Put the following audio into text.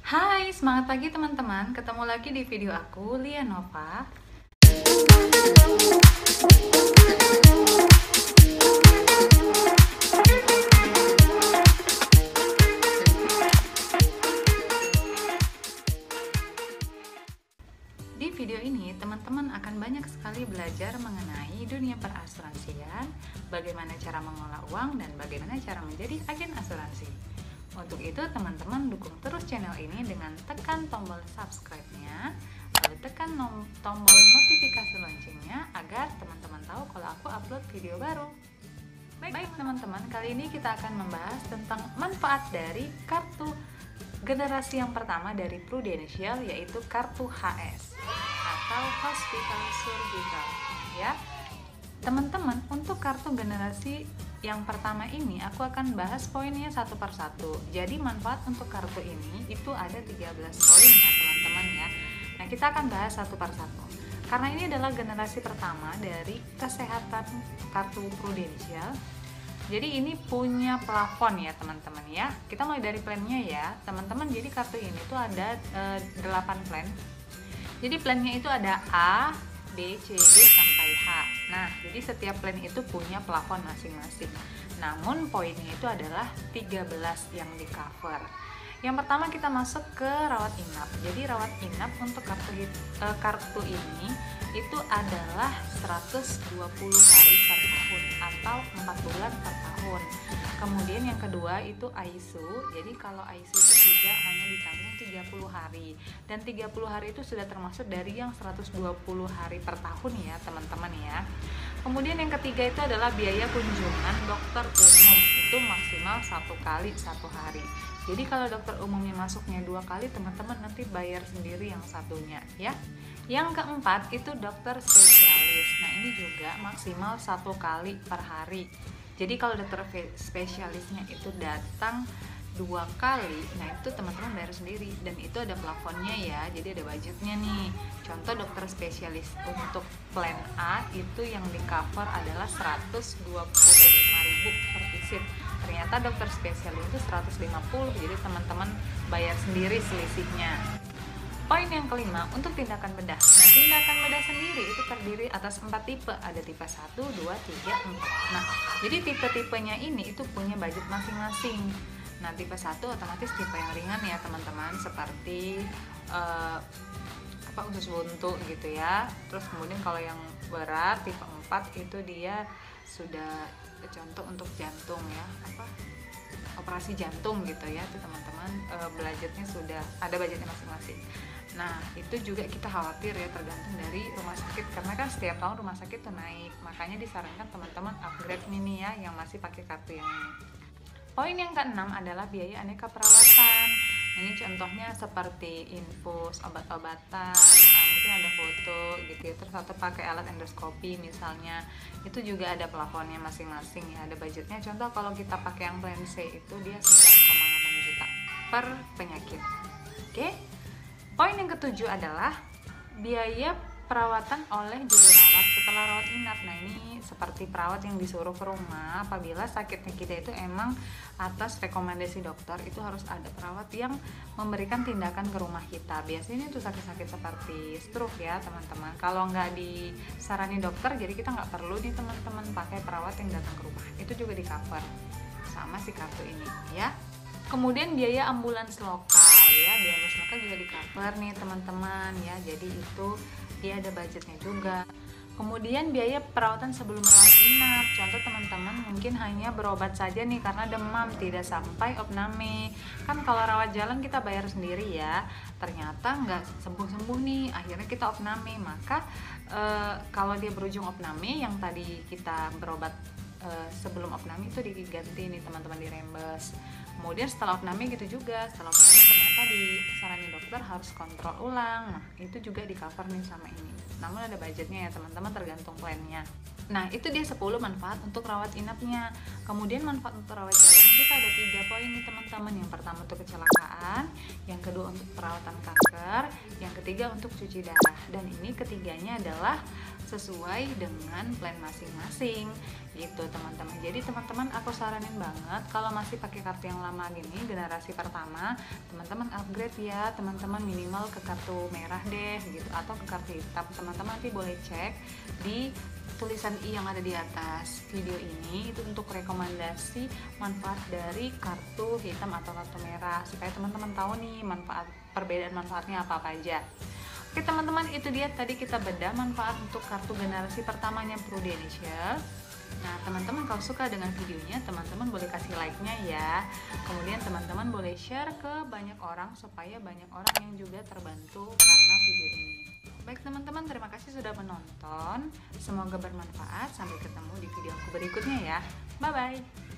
Hai, semangat pagi teman-teman. Ketemu lagi di video aku, Lia Nova. Di video ini, teman-teman akan banyak sekali belajar mengenai dunia perasuransian, bagaimana cara mengelola uang, dan bagaimana cara menjadi agen asuransi. Untuk itu, teman-teman dukung terus channel ini dengan tekan tombol subscribe-nya, lalu tekan tombol notifikasi loncengnya agar teman-teman tahu kalau aku upload video baru. Baik teman-teman, kali ini kita akan membahas tentang manfaat dari kartu generasi yang pertama dari Prudential, yaitu kartu HS atau Hospital Surgical ya. Teman-teman, untuk kartu generasi yang pertama ini aku akan bahas poinnya satu per satu. Jadi manfaat untuk kartu ini itu ada 13 poin ya teman-teman ya. Nah, kita akan bahas satu per satu. Karena ini adalah generasi pertama dari kesehatan kartu Prudential. Jadi ini punya plafon ya teman-teman ya. Kita mulai dari plannya ya teman-teman. Jadi kartu ini tuh ada 8 plan. Jadi plannya itu ada A, B, C, D sampai H. Nah, jadi setiap plan itu punya plafon masing-masing. Namun poinnya itu adalah 13 yang di cover. Yang pertama kita masuk ke rawat inap. Jadi rawat inap untuk kartu ini itu adalah 120 hari per tahun atau 4 bulan per tahun. Kemudian yang kedua itu ISU. Jadi kalau ISU itu juga hanya ditanggung 30 hari. Dan 30 hari itu sudah termasuk dari yang 120 hari per tahun ya teman-teman ya. Kemudian yang ketiga itu adalah biaya kunjungan dokter umum. Itu maksimal 1 kali 1 hari. Jadi kalau dokter umumnya masuknya 2 kali, teman-teman nanti bayar sendiri yang satunya ya. Yang keempat itu dokter spesialis. Nah, ini juga maksimal 1 kali per hari. Jadi kalau dokter spesialisnya itu datang 2 kali, nah itu teman-teman bayar sendiri dan itu ada plafonnya ya. Jadi ada budgetnya nih. Contoh dokter spesialis untuk plan A itu yang di cover adalah 125.000 per visit. Ternyata dokter spesialis itu 150, jadi teman-teman bayar sendiri selisihnya. Poin yang kelima, untuk tindakan bedah. Nah, tindakan bedah sendiri itu terdiri atas 4 tipe. Ada tipe 1, 2, 3, 4. Nah, jadi tipe-tipenya ini itu punya budget masing-masing. Nah, tipe 1 otomatis tipe yang ringan ya teman-teman, seperti usus buntu gitu ya. Terus kemudian kalau yang berat tipe 4 itu dia sudah contoh untuk jantung ya, operasi jantung gitu ya, itu teman-teman budgetnya sudah ada budgetnya masing-masing. Nah, itu juga kita khawatir ya, tergantung dari rumah sakit, karena kan setiap tahun rumah sakit tuh naik, makanya disarankan teman-teman upgrade ini ya yang masih pakai kartu yang ini. Poin yang keenam adalah biaya aneka perawatan. Ini contohnya seperti infus, obat-obatan, mungkin ada foto gitu ya, terus atau pakai alat endoskopi misalnya, itu juga ada plafonnya masing-masing ya, ada budgetnya. Contoh kalau kita pakai yang plan C itu dia 9,8 juta per penyakit. Oke. Poin yang ketujuh adalah biaya perawatan oleh juru rawat setelah rawat inap. Nah, ini seperti perawat yang disuruh ke rumah apabila sakitnya kita itu emang atas rekomendasi dokter, itu harus ada perawat yang memberikan tindakan ke rumah kita. Biasanya itu sakit-sakit seperti stroke ya teman-teman. Kalau nggak disarani dokter, jadi kita nggak perlu nih teman-teman pakai perawat yang datang ke rumah. Itu juga di cover sama si kartu ini ya. Kemudian biaya ambulans lokal ya, biaya ambulans lokal juga di cover nih teman-teman ya. Jadi itu dia ada budgetnya juga. Kemudian biaya perawatan sebelum rawat inap. Contoh teman-teman mungkin hanya berobat saja nih karena demam, tidak sampai opname. Kan kalau rawat jalan kita bayar sendiri ya. Ternyata nggak sembuh-sembuh nih, akhirnya kita opname. Maka kalau dia berujung opname, yang tadi kita berobat sebelum opname itu diganti nih teman-teman, dirembes. Kemudian setelah opname gitu juga, setelah opname ternyata disarani dokter harus kontrol ulang. Nah, itu juga di cover nih sama ini. Namun ada budgetnya ya teman-teman, tergantung plannya. Nah, itu dia 10 manfaat untuk rawat inapnya. Kemudian manfaat untuk rawat jalan kita ada 3 poin nih teman-teman. Yang pertama untuk kecelakaan, yang kedua untuk perawatan kanker, yang ketiga untuk cuci darah. Dan ini ketiganya adalah sesuai dengan plan masing-masing. gitu teman-teman. Jadi teman-teman aku saranin banget kalau masih pakai kartu yang lama gini, generasi pertama, teman-teman upgrade ya teman-teman, minimal ke kartu merah deh gitu, atau ke kartu hitam. Teman-teman nanti boleh cek di tulisan i yang ada di atas video ini, itu untuk rekomendasi manfaat dari kartu hitam atau kartu merah, supaya teman-teman tahu nih perbedaan manfaatnya apa aja. Oke teman-teman, itu dia tadi kita bedah manfaat untuk kartu generasi pertamanya Prudential. Nah teman-teman, kalau suka dengan videonya, teman-teman boleh kasih like-nya ya. Kemudian teman-teman boleh share ke banyak orang, supaya banyak orang yang juga terbantu karena video ini. Baik teman-teman, terima kasih sudah menonton. Semoga bermanfaat. Sampai ketemu di video aku berikutnya ya. Bye-bye.